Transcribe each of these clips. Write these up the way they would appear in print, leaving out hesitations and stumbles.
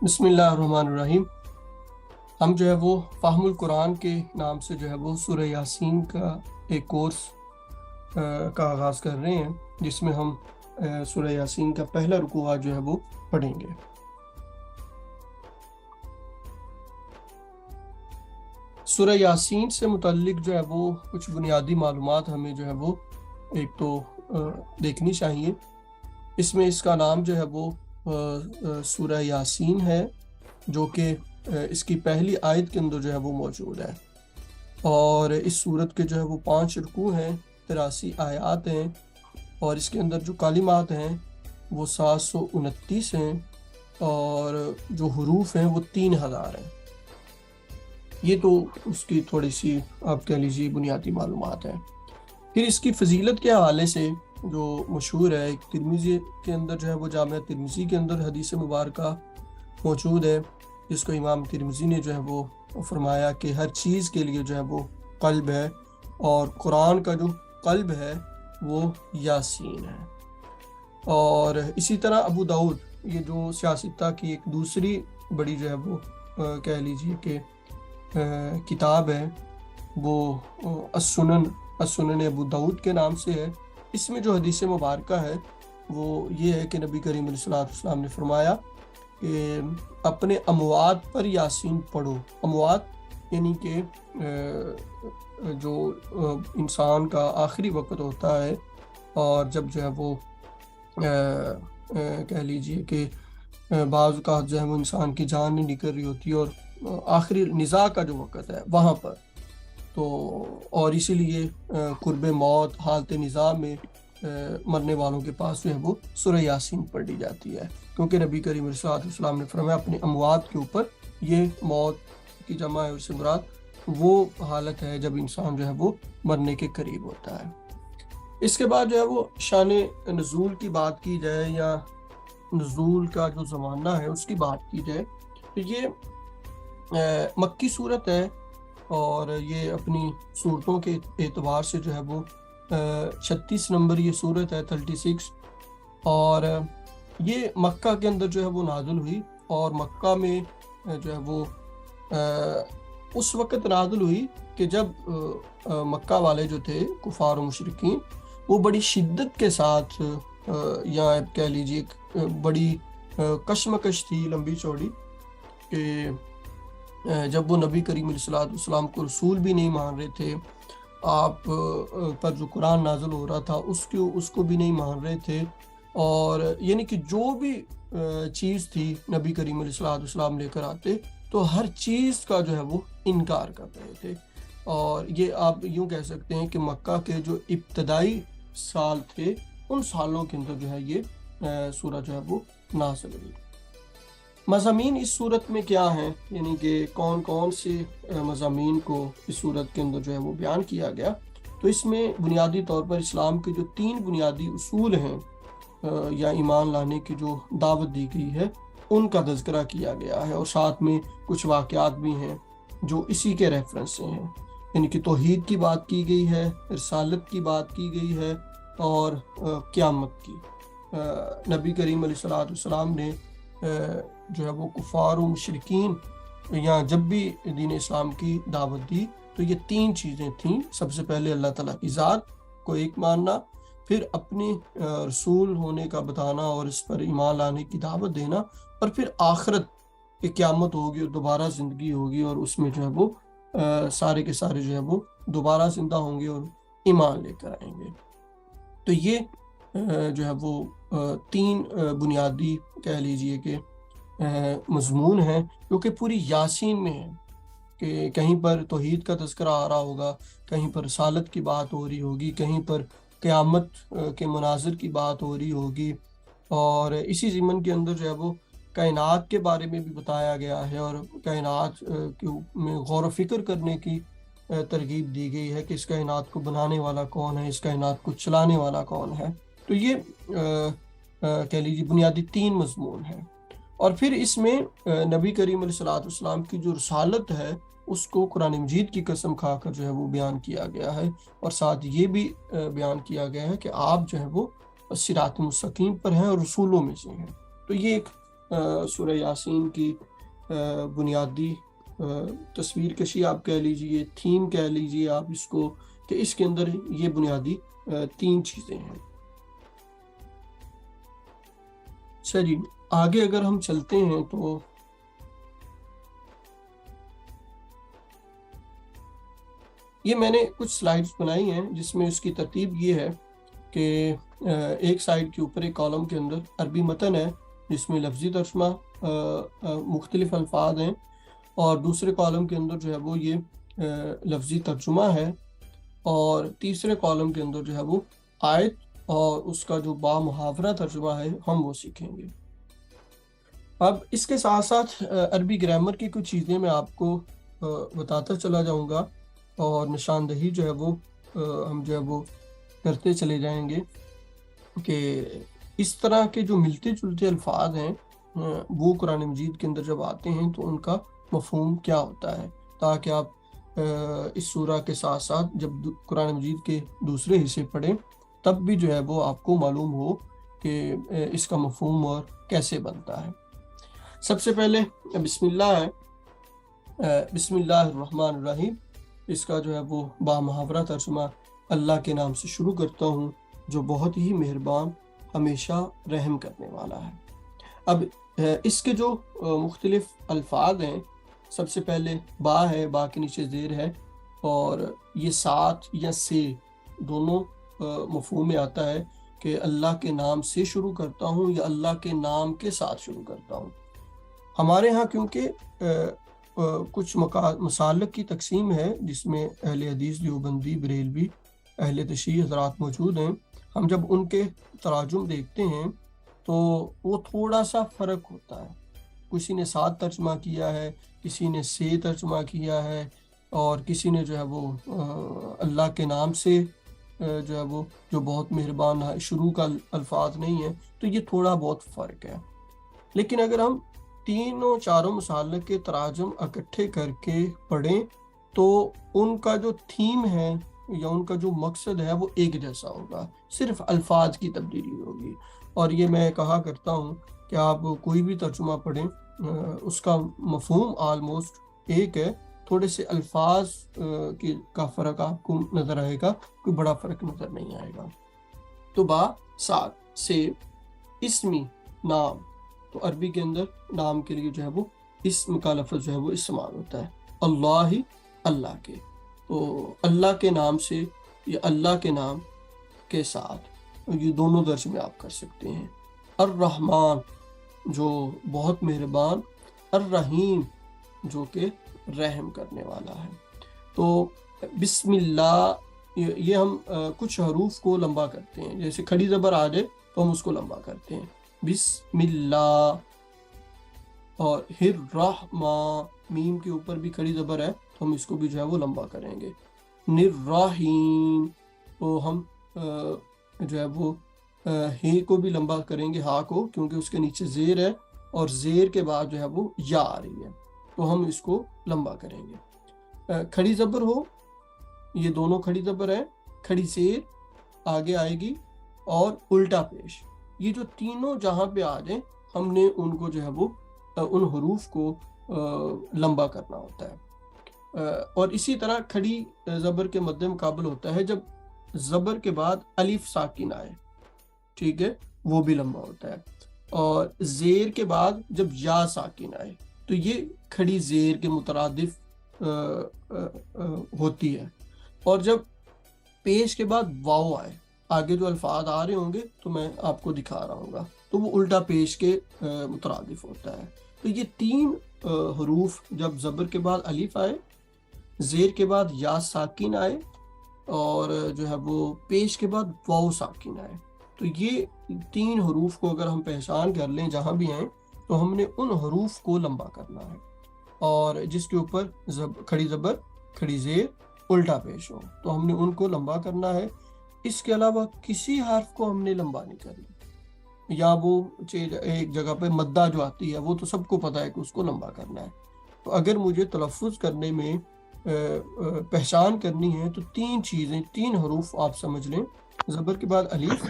بسم اللہ الرحمن الرحیم۔ ہم جو ہے وہ فہم القرآن کے نام سے جو ہے وہ سورہ یاسین کا ایک کورس کا آغاز کر رہے ہیں، جس میں ہم سورہ یاسین کا پہلا رکوع آج جو ہے وہ پڑھیں گے۔ سورہ یاسین سے متعلق جو ہے وہ کچھ بنیادی معلومات ہمیں جو ہے وہ ایک تو دیکھنی چاہیے۔ اس میں اس کا نام جو ہے وہ سورہ یاسین ہے، جو کہ اس کی پہلی آیت کے اندر جو ہے وہ موجود ہے، اور اس سورت کے جو ہے وہ 5 رکوع ہیں، 83 آیات ہیں، اور اس کے اندر جو کلمات ہیں وہ 729 ہیں، اور جو حروف ہیں وہ 3000 ہیں۔ یہ تو اس کی تھوڑی سی آپ کہہ لیجیے بنیادی معلومات ہیں۔ پھر اس کی فضیلت کے حوالے سے جو مشہور ہے، ایک ترمذی کے اندر جو ہے وہ جامعہ ترمذی کے اندر حدیث مبارکہ موجود ہے، جس کو امام ترمذی نے جو ہے وہ فرمایا کہ ہر چیز کے لیے جو ہے وہ قلب ہے، اور قرآن کا جو قلب ہے وہ یاسین ہے۔ اور اسی طرح ابو داؤد، یہ جو سیاستہ کی ایک دوسری بڑی جو ہے وہ کہہ لیجیے کہ کتاب ہے، وہ السنن ابو داؤد کے نام سے ہے۔ اس میں جو حدیث مبارکہ ہے وہ یہ ہے کہ نبی کریم علیہ السلام نے فرمایا کہ اپنے اموات پر یاسین پڑھو۔ اموات یعنی کہ جو انسان کا آخری وقت ہوتا ہے، اور جب جو ہے وہ کہہ لیجیے کہ بعض اوقات جو ہے وہ انسان کی جان نہیں نکل رہی ہوتی، اور آخری نزاع کا جو وقت ہے وہاں پر تو، اور اسی لیے قرب موت حالت نزاع میں مرنے والوں کے پاس جو ہے وہ سورہ یاسین پڑھی جاتی ہے، کیونکہ نبی کریم علیہ السلام نے فرمایا اپنے اموات کے اوپر، یہ موت کی جمع ہے، اس سے مراد وہ حالت ہے جب انسان جو ہے وہ مرنے کے قریب ہوتا ہے۔ اس کے بعد جو ہے وہ شان نزول کی بات کی جائے، یا نزول کا جو زمانہ ہے اس کی بات کی جائے، تو یہ مکی صورت ہے، اور یہ اپنی صورتوں کے اعتبار سے جو ہے وہ 36 نمبر یہ صورت ہے، 36، اور یہ مکہ کے اندر جو ہے وہ نازل ہوئی، اور مکہ میں جو ہے وہ اس وقت نازل ہوئی کہ جب مکہ والے جو تھے کفار و مشرکین، وہ بڑی شدت کے ساتھ یا کہہ لیجیے بڑی کشمکش تھی لمبی چوڑی، کہ جب وہ نبی کریم علیہ السلام کو رسول بھی نہیں مان رہے تھے، آپ پر جو قرآن نازل ہو رہا تھا اس کو بھی نہیں مان رہے تھے، اور یعنی کہ جو بھی چیز تھی نبی کریم علیہ السلام لے کر آتے تو ہر چیز کا جو ہے وہ انکار کر رہے تھے۔ اور یہ آپ یوں کہہ سکتے ہیں کہ مکہ کے جو ابتدائی سال تھے، ان سالوں کے اندر جو ہے یہ سورہ جو ہے وہ نازل ہوئی۔ مضامین اس صورت میں کیا ہیں، یعنی کہ کون کون سے مضامین کو اس صورت کے اندر جو ہے وہ بیان کیا گیا، تو اس میں بنیادی طور پر اسلام کے جو 3 بنیادی اصول ہیں یا ایمان لانے کی جو دعوت دی گئی ہے، ان کا تذکرہ کیا گیا ہے، اور ساتھ میں کچھ واقعات بھی ہیں جو اسی کے ریفرنس سے ہیں، یعنی کہ توحید کی بات کی گئی ہے، رسالت کی بات کی گئی ہے، اور قیامت کی۔ نبی کریم علیہ السلام نے جو ہے وہ کفار و مشرکین یا جب بھی دین اسلام کی دعوت دی تو یہ 3 چیزیں تھیں۔ سب سے پہلے اللہ تعالیٰ کی ذات کو ایک ماننا، پھر اپنے رسول ہونے کا بتانا اور اس پر ایمان لانے کی دعوت دینا، اور پھر آخرت کی قیامت ہوگی اور دوبارہ زندگی ہوگی، اور اس میں جو ہے وہ سارے کے سارے جو ہے وہ دوبارہ زندہ ہوں گے اور ایمان لے کر آئیں گے۔ تو یہ جو ہے وہ 3 بنیادی کہہ لیجئے کہ مضمون ہیں، جو کہ پوری یاسین میں ہیں، کہ کہیں پر توحید کا تذکرہ آ رہا ہوگا، کہیں پر رسالت کی بات ہو رہی ہوگی، کہیں پر قیامت کے مناظر کی بات ہو رہی ہوگی، اور اسی ضمن کے اندر جو ہے وہ کائنات کے بارے میں بھی بتایا گیا ہے، اور کائنات میں غور و فکر کرنے کی ترغیب دی گئی ہے کہ اس کائنات کو بنانے والا کون ہے، اس کائنات کو چلانے والا کون ہے۔ تو یہ کہہ لیجیے بنیادی 3 مضمون ہیں۔ اور پھر اس میں نبی کریم علیہ السلام کی جو رسالت ہے اس کو قرآن مجید کی قسم کھا کر جو ہے وہ بیان کیا گیا ہے، اور ساتھ یہ بھی بیان کیا گیا ہے کہ آپ جو ہے وہ صراط مستقیم پر ہیں اور رسولوں میں سے ہیں۔ تو یہ ایک سورہ یاسین کی بنیادی تصویر کشی آپ کہہ لیجئے، تھیم کہہ لیجئے آپ اس کو، کہ اس کے اندر یہ بنیادی 3 چیزیں ہیں۔ چلیے آگے اگر ہم چلتے ہیں تو یہ میں نے کچھ سلائیڈز بنائی ہیں جس میں اس کی ترتیب یہ ہے کہ ایک سائیڈ کے اوپر ایک کالم کے اندر عربی متن ہے جس میں لفظی ترجمہ مختلف الفاظ ہیں، اور دوسرے کالم کے اندر جو ہے وہ یہ لفظی ترجمہ ہے، اور تیسرے کالم کے اندر جو ہے وہ آیت اور اس کا جو با محاورہ ترجمہ ہے ہم وہ سیکھیں گے۔ اب اس کے ساتھ ساتھ عربی گرامر کی کچھ چیزیں میں آپ کو بتاتا چلا جاؤں گا، اور نشاندہی جو ہے وہ ہم جو ہے وہ کرتے چلے جائیں گے کہ اس طرح کے جو ملتے جلتے الفاظ ہیں وہ قرآن مجید کے اندر جب آتے ہیں تو ان کا مفہوم کیا ہوتا ہے، تاکہ آپ اس سورہ کے ساتھ ساتھ جب قرآن مجید کے دوسرے حصے پڑھیں تب بھی جو ہے وہ آپ کو معلوم ہو کہ اس کا مفہوم اور کیسے بنتا ہے۔ سب سے پہلے بسم اللہ ہے، بسم اللہ الرحمن الرحیم، اس کا جو ہے وہ با محاورہ ترجمہ اللہ کے نام سے شروع کرتا ہوں جو بہت ہی مہربان ہمیشہ رحم کرنے والا ہے۔ اب اس کے جو مختلف الفاظ ہیں، سب سے پہلے با ہے، با کے نیچے زیر ہے، اور یہ ساتھ یا سے دونوں مفہوم میں آتا ہے کہ اللہ کے نام سے شروع کرتا ہوں یا اللہ کے نام کے ساتھ شروع کرتا ہوں۔ ہمارے ہاں کیونکہ کچھ مسالک کی تقسیم ہے جس میں اہل حدیث، دیوبندی، بریلوی، اہل تشیع حضرات موجود ہیں، ہم جب ان کے تراجم دیکھتے ہیں تو وہ تھوڑا سا فرق ہوتا ہے، کسی نے ساتھ ترجمہ کیا ہے، کسی نے سے ترجمہ کیا ہے، اور کسی نے جو ہے وہ اللہ کے نام سے جو ہے وہ جو بہت مہربان ہے، شروع کا الفاظ نہیں ہے، تو یہ تھوڑا بہت فرق ہے۔ لیکن اگر ہم تینوں چاروں مسالک کے تراجم اکٹھے کر کے پڑھیں تو ان کا جو تھیم ہے یا ان کا جو مقصد ہے وہ ایک جیسا ہوگا، صرف الفاظ کی تبدیلی ہوگی۔ اور یہ میں کہا کرتا ہوں کہ آپ کوئی بھی ترجمہ پڑھیں اس کا مفہوم آلموسٹ ایک ہے، تھوڑے سے الفاظ کا فرق آپ کو نظر آئے گا، کوئی بڑا فرق نظر نہیں آئے گا۔ تو با ساتھ سے اسمی نام، تو عربی کے اندر نام کے لیے جو ہے وہ اسم کا لفظ جو ہے وہ استعمال ہوتا ہے، اللہ اللہ کے، تو اللہ کے نام سے یا اللہ کے نام کے ساتھ، یہ دونوں درج میں آپ کر سکتے ہیں۔ الرحمن جو بہت مہربان، الرحیم جو کہ رحم کرنے والا ہے۔ تو بسم اللہ یہ ہم کچھ حروف کو لمبا کرتے ہیں، جیسے کھڑی زبر آ جائے تو ہم اس کو لمبا کرتے ہیں، بسم اللہ، اور الرحمن میم کے اوپر بھی کھڑی زبر ہے تو ہم اس کو بھی جو ہے وہ لمبا کریں گے۔ الرحیم تو ہم جو ہے وہ ہی کو بھی لمبا کریں گے، ہا کو، کیونکہ اس کے نیچے زیر ہے اور زیر کے بعد جو ہے وہ یا آ رہی ہے تو ہم اس کو لمبا کریں گے۔ کھڑی زبر ہو، یہ دونوں کھڑی زبر ہیں، کھڑی زیر آگے آئے گی اور الٹا پیش، یہ جو تینوں جہاں پہ آ جائیں ہم نے ان کو جو ہے وہ ان حروف کو لمبا کرنا ہوتا ہے۔ اور اسی طرح کھڑی زبر کے مد مقابل ہوتا ہے جب زبر کے بعد الف ساکن آئے، ٹھیک ہے، وہ بھی لمبا ہوتا ہے، اور زیر کے بعد جب یا ساکن آئے تو یہ کھڑی زیر کے مترادف ہوتی ہے، اور جب پیش کے بعد واو آئے، آگے جو الفاظ آ رہے ہوں گے تو میں آپ کو دکھا رہا ہوں گا، تو وہ الٹا پیش کے مترادف ہوتا ہے۔ تو یہ 3 حروف جب زبر کے بعد الف آئے، زیر کے بعد یا ساکن آئے، اور جو ہے وہ پیش کے بعد واو ساکن آئے، تو یہ 3 حروف کو اگر ہم پہچان کر لیں جہاں بھی ہیں تو ہم نے ان حروف کو لمبا کرنا ہے، اور جس کے اوپر کھڑی زبر، کھڑی زیر، الٹا پیش ہو تو ہم نے ان کو لمبا کرنا ہے۔ اس کے علاوہ کسی حرف کو ہم نے لمبا نہیں کرنا، یا وہ ایک جگہ پہ مدہ جو آتی ہے وہ تو سب کو پتہ ہے کہ اس کو لمبا کرنا ہے، تو اگر مجھے تلفظ کرنے میں پہچان کرنی ہے تو 3 چیزیں، 3 حروف آپ سمجھ لیں، زبر کے بعد الف،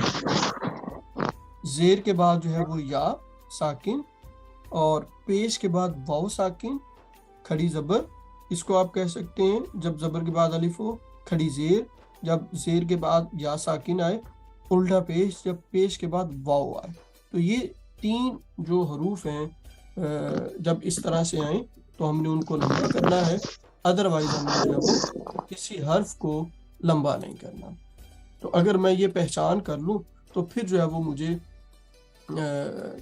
زیر کے بعد جو ہے وہ یا ساکن، اور پیش کے بعد واو ساکن کھڑی زبر، اس کو آپ کہہ سکتے ہیں جب زبر کے بعد الف ہو، کھڑی زیر جب زیر کے بعد یا ساکن آئے، الٹا پیش جب پیش کے بعد واو آئے۔ تو یہ 3 جو حروف ہیں جب اس طرح سے آئیں تو ہم نے ان کو لمبا کرنا ہے، ادروائز ہم نے جو ہے وہ کسی حرف کو لمبا نہیں کرنا۔ تو اگر میں یہ پہچان کر لوں تو پھر جو ہے وہ مجھے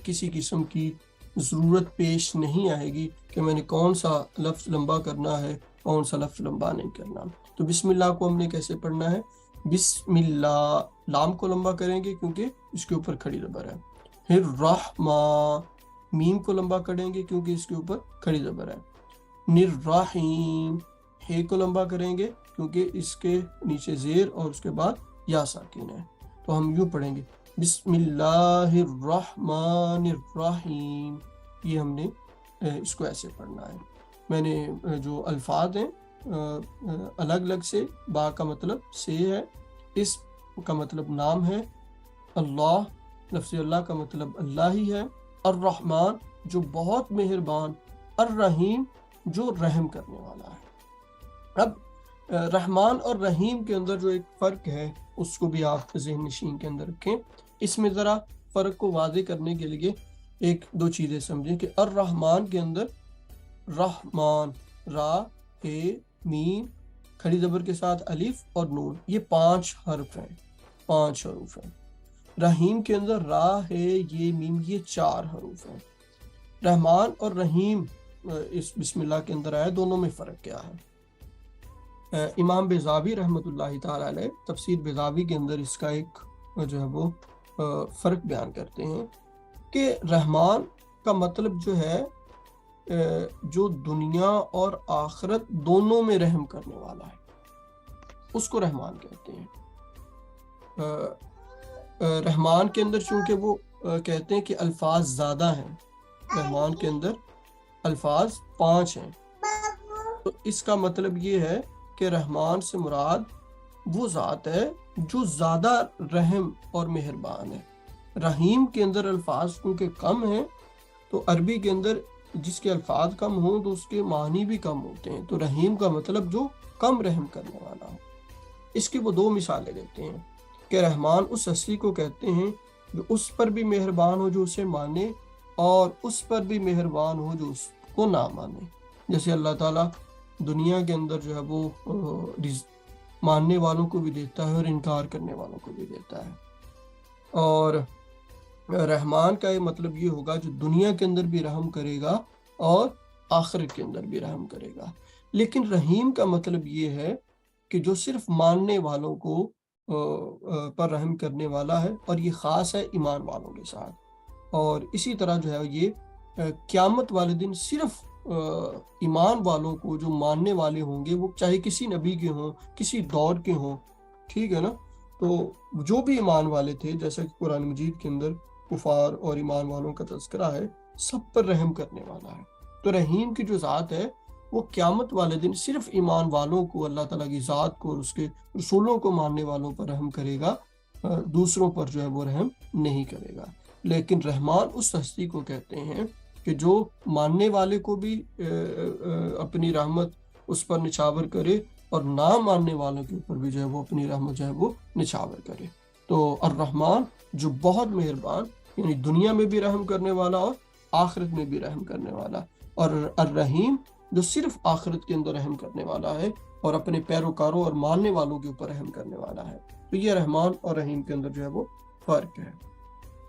کسی قسم کی ضرورت پیش نہیں آئے گی کہ میں نے کون سا لفظ لمبا کرنا ہے، کون سا لفظ لمبا نہیں کرنا۔ تو بسم اللہ کو ہم نے کیسے پڑھنا ہے؟ بسم اللہ، لام کو لمبا کریں گے کیونکہ اس کے اوپر کھڑی زبر ہے۔ پھر رحمٰ، میم کو لمبا کریں گے کیونکہ اس کے اوپر کھڑی زبر ہے۔ نررحیم، ہے کو لمبا کریں گے کیونکہ اس کے نیچے زیر اور اس کے بعد یا ساکن ہے۔ تو ہم یوں پڑھیں گے بسم اللہ الرحمن الرحیم، یہ ہم نے اس کو ایسے پڑھنا ہے۔ میں نے جو الفاظ ہیں الگ الگ سے، با کا مطلب سے ہے، اس کا مطلب نام ہے، اللہ لفظ اللہ کا مطلب اللہ ہی ہے، الرحمن جو بہت مہربان، الرحیم جو رحم کرنے والا ہے۔ اب رحمان اور رحیم کے اندر جو ایک فرق ہے اس کو بھی آپ ذہن نشین کے اندر رکھیں۔ اس میں ذرا فرق کو واضح کرنے کے لیے ایک دو چیزیں سمجھیں کہ الرحمن کے اندر رحمان، را، ہے، میم، کھڑی زبر کے ساتھ الف اور نون، یہ 5 حرف ہیں، 5 حروف ہیں۔ رحیم کے اندر را، ہے، یہ، میم، یہ 4 حروف ہیں۔ رحمان اور رحیم اس بسم اللہ کے اندر آیا، دونوں میں فرق کیا ہے؟ امام بیضاوی رحمۃ اللہ تعالی علیہ تفسیر بیضاوی کے اندر اس کا ایک جو ہے وہ فرق بیان کرتے ہیں کہ رحمان کا مطلب جو ہے جو دنیا اور آخرت دونوں میں رحم کرنے والا ہے، اس کو رحمان کہتے ہیں۔ رحمان کے اندر چونکہ وہ کہتے ہیں کہ الفاظ زیادہ ہیں، رحمان کے اندر الفاظ 5 ہیں، تو اس کا مطلب یہ ہے کہ رحمان سے مراد وہ ذات ہے جو زیادہ رحم اور مہربان ہے۔ رحیم کے اندر الفاظ کیونکہ کم ہیں تو عربی کے اندر جس کے الفاظ کم ہوں تو اس کے معنی بھی کم ہوتے ہیں، تو رحیم کا مطلب جو کم رحم کرنے والا ہو۔ اس کی وہ 2 مثالیں دیتے ہیں کہ رحمان اس ہستی کو کہتے ہیں جو اس پر بھی مہربان ہو جو اسے مانے، اور اس پر بھی مہربان ہو جو اس کو نہ مانے۔ جیسے اللہ تعالیٰ دنیا کے اندر جو ہے وہ ماننے والوں کو بھی دیتا ہے اور انکار کرنے والوں کو بھی دیتا ہے، اور رحمان کا یہ مطلب یہ ہوگا جو دنیا کے اندر بھی رحم کرے گا اور آخرت کے اندر بھی رحم کرے گا۔ لیکن رحیم کا مطلب یہ ہے کہ جو صرف ماننے والوں کو پر رحم کرنے والا ہے، اور یہ خاص ہے ایمان والوں کے ساتھ۔ اور اسی طرح جو ہے یہ قیامت والے دن صرف ایمان والوں کو جو ماننے والے ہوں گے، وہ چاہے کسی نبی کے ہوں، کسی دور کے ہوں، ٹھیک ہے نا، تو جو بھی ایمان والے تھے، جیسا کہ قرآن مجید کے اندر کفار اور ایمان والوں کا تذکرہ ہے، سب پر رحم کرنے والا ہے۔ تو رحیم کی جو ذات ہے وہ قیامت والے دن صرف ایمان والوں کو، اللہ تعالیٰ کی ذات کو اور اس کے رسولوں کو ماننے والوں پر رحم کرے گا، دوسروں پر جو ہے وہ رحم نہیں کرے گا۔ لیکن رحمان اس ہستی کو کہتے ہیں کہ جو ماننے والے کو بھی اپنی رحمت اس پر نچھاور کرے اور نہ ماننے والوں کے اوپر بھی جو ہے وہ اپنی رحمت جو ہے وہ نچھاور کرے۔ تو الرحمن جو بہت مہربان، یعنی دنیا میں بھی رحم کرنے والا اور آخرت میں بھی رحم کرنے والا، اور الرحیم جو صرف آخرت کے اندر رحم کرنے والا ہے اور اپنے پیروکاروں اور ماننے والوں کے اوپر رحم کرنے والا ہے۔ تو یہ رحمان اور رحیم کے اندر جو ہے وہ فرق ہے۔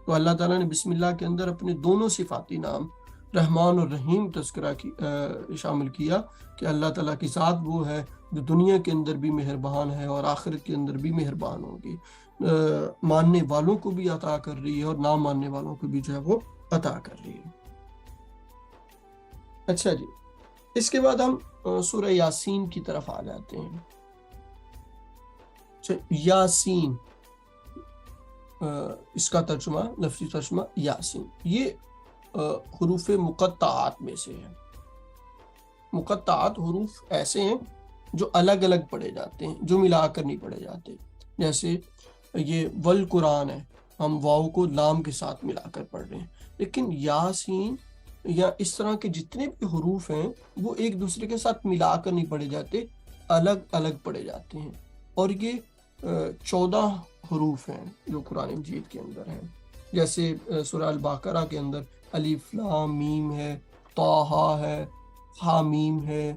تو اللہ تعالیٰ نے بسم اللہ کے اندر اپنے دونوں صفاتی نام رحمان اور رحیم تذکرہ شامل کیا کہ اللہ تعالیٰ کی ذات وہ ہے جو دنیا کے اندر بھی مہربان ہے اور آخرت کے اندر بھی مہربان ہوگی، ماننے والوں کو بھی عطا کر رہی ہے اور نہ ماننے والوں کو بھی جو ہے وہ عطا کر رہی ہے۔ اچھا جی، اس کے بعد ہم سورہ یاسین کی طرف آ جاتے ہیں۔ یاسین، اس کا ترجمہ، لفظی ترجمہ یاسین، یہ حروف مقطعات میں سے ہے۔ مقطعات حروف ایسے ہیں جو الگ الگ پڑھے جاتے ہیں، جو ملا کر نہیں پڑھے جاتے۔ جیسے یہ والقرآن ہے، ہم واو کو لام کے ساتھ ملا کر پڑھ رہے ہیں، لیکن یاسین یا اس طرح کے جتنے بھی حروف ہیں وہ ایک دوسرے کے ساتھ ملا کر نہیں پڑھے جاتے، الگ الگ پڑھے جاتے ہیں۔ اور یہ 14 حروف ہیں جو قرآن مجید کے اندر ہیں، جیسے سورہ البقرہ کے اندر الف لام میم ہے، طٰ ہے، حامیم ہے،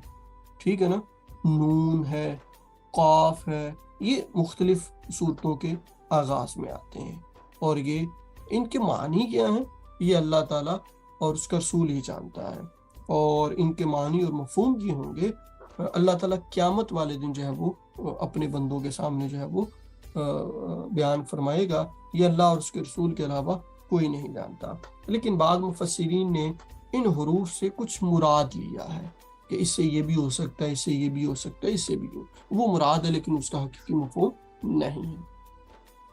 ٹھیک ہے نا، نون ہے، قاف ہے، یہ مختلف صورتوں کے آغاز میں آتے ہیں، اور یہ ان کے معنی کیا ہیں یہ اللہ تعالیٰ اور اس کا رسول ہی جانتا ہے، اور ان کے معنی اور مفہوم یہ ہوں گے اللہ تعالیٰ قیامت والے دن جو ہے وہ اپنے بندوں کے سامنے جو ہے وہ بیان فرمائے گا، یہ اللہ اور اس کے رسول کے علاوہ کوئی نہیں جانتا۔ لیکن بعض مفسرین نے ان حروف سے کچھ مراد لیا ہے کہ اس سے یہ بھی ہو سکتا ہے، اس سے یہ بھی ہو سکتا ہے، اس سے بھی وہ مراد ہے، لیکن اس کا حقیقی مفہوم نہیں ہے۔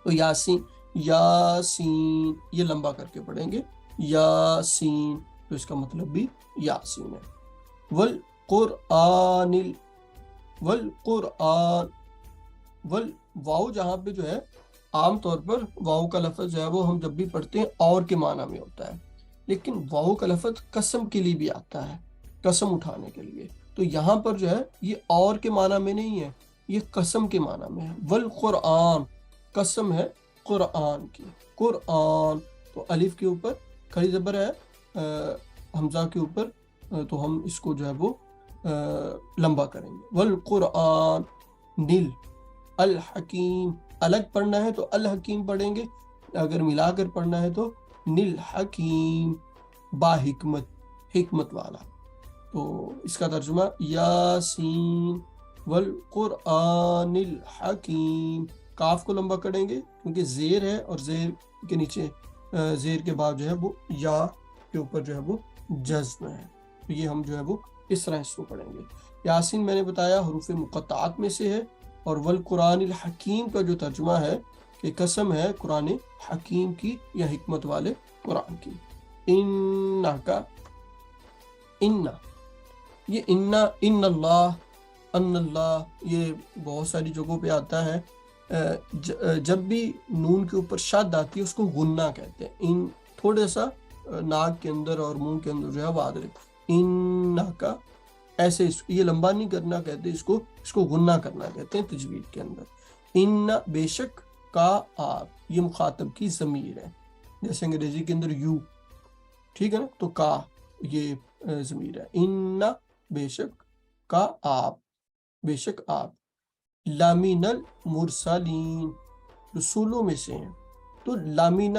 تو یاسین، یاسین یہ لمبا کر کے پڑھیں گے، یاسین، تو اس کا مطلب بھی یاسین ہے۔ والقرآن والقرآن واو جہاں پہ جو ہے عام طور پر واو کا لفظ جو ہے وہ ہم جب بھی پڑھتے ہیں اور کے معنی میں ہوتا ہے، لیکن واو کا لفظ قسم کے لیے بھی آتا ہے، قسم اٹھانے کے لیے، تو یہاں پر جو ہے یہ اور کے معنی میں نہیں ہے، یہ قسم کے معنی میں ہے۔ والقرآن، قسم ہے قرآن کی، قرآن تو الف کے اوپر کھڑی زبر ہے، حمزہ کے اوپر، تو ہم اس کو جو ہے وہ لمبا کریں گے۔ والقرآن نل الحکیم، الگ پڑھنا ہے تو الحکیم پڑھیں گے، اگر ملا کر پڑھنا ہے تو نل حکیم، با حکمت، حکمت والا۔ تو اس کا ترجمہ یاسین والقرآن الحکیم، کاف کو لمبا کریں گے کیونکہ زیر ہے، اور زیر کے نیچے زیر کے بعد جو ہے وہ یا کے اوپر جو ہے وہ جزم ہے، تو یہ ہم جو ہے وہ اس طرح اس کو پڑھیں گے۔ یاسین میں نے بتایا حروف مقطعات میں سے ہے، اور والقرآن الحکیم کا جو ترجمہ ہے کہ قسم ہے قرآن حکیم کی یا حکمت والے قرآن کی۔ اِنَّا کا، اِنَّا، یہ اِنَّا، اِنَّ اللہ، ان اللہ، یہ بہت ساری جگہوں پہ آتا ہے، جب بھی نون کے اوپر شد آتی ہے اس کو غنہ کہتے ہیں، ان تھوڑا سا ناک کے اندر اور منہ کے اندر جو ہے وہ آدھے، اِنَّا کا، ایسے یہ لمبا نہیں کرنا کہتے اس کو غنہ کرنا کہتے ہیں تجوید کے اندر۔ ان بے شک، کا آپ، یہ مخاطب کی ضمیر ہے، جیسے انگریزی کے اندر یو، ٹھیک ہے نا، تو کا یہ ضمیر ہے۔ ان بے شک، کا آپ، بے شک آپ، لامین المرسلین، رسولوں میں سے ہیں۔ تو لامین،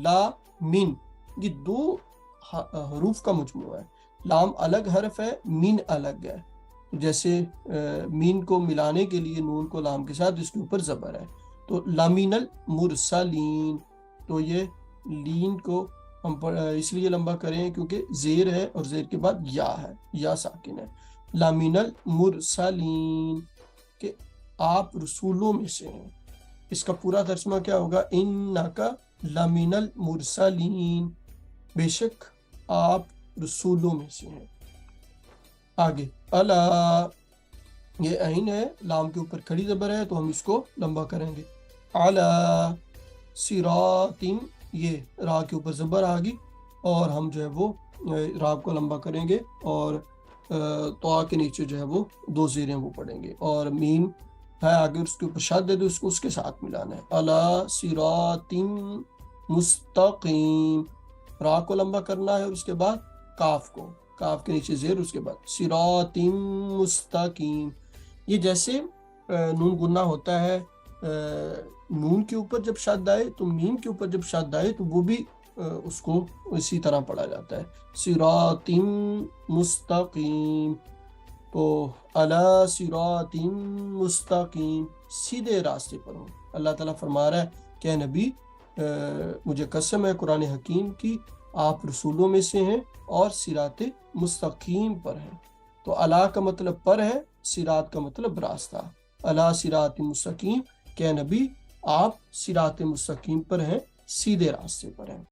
لامین، یہ دو حروف کا مجموعہ ہے، لام الگ حرف ہے، مین الگ ہے، جیسے مین کو ملانے کے لیے نون کو لام کے ساتھ اس کے اوپر زبر ہے، تو لامین المرسلین، تو یہ لین کو ہم اس لیے لمبا کریں کیونکہ زیر ہے اور زیر کے بعد یا ہے، یا ساکن ہے، لامین المرسلین، کہ آپ رسولوں میں سے ہیں۔ اس کا پورا ترجمہ کیا ہوگا؟ انکا لامین المرسلین، بے شک آپ رسولوں میں سے ہیں۔ آگے الا، یہ عین ہے، لام کے اوپر کھڑی زبر ہے تو ہم اس کو لمبا کریں گے، علی صراط، یہ را کے اوپر زبر آ گئی اور ہم جو ہے وہ را کو لمبا کریں گے، اور طا کے نیچے جو ہے وہ دو زیریں وہ پڑھیں گے، اور میم ہے آگے اس کے اوپر شد ہے تو اس کو اس کے ساتھ ملانا ہے، علی صراط مستقیم، را کو لمبا کرنا ہے اور اس کے بعد کاف کو، کاف کے نیچے زیر، اس کے بعد صراط مستقیم۔ یہ جیسے نون گنہ ہوتا ہے، نون کے اوپر جب شد آئے تو میم کے اوپر جب شد آئے تو وہ بھی اس کو اسی طرح پڑھا جاتا ہے، صراط مستقیم، تو علی صراط مستقیم، سیدھے راستے پر ہو۔ اللہ تعالیٰ فرما رہا ہے کہ نبی مجھے قسم ہے قرآن حکیم کی، آپ رسولوں میں سے ہیں اور صراط مستقیم پر ہیں۔ تو علی کا مطلب پر ہے، صراط کا مطلب راستہ، علی صراط مستقیم، کہ نبی آپ صراط مستقیم پر ہیں، سیدھے راستے پر ہیں۔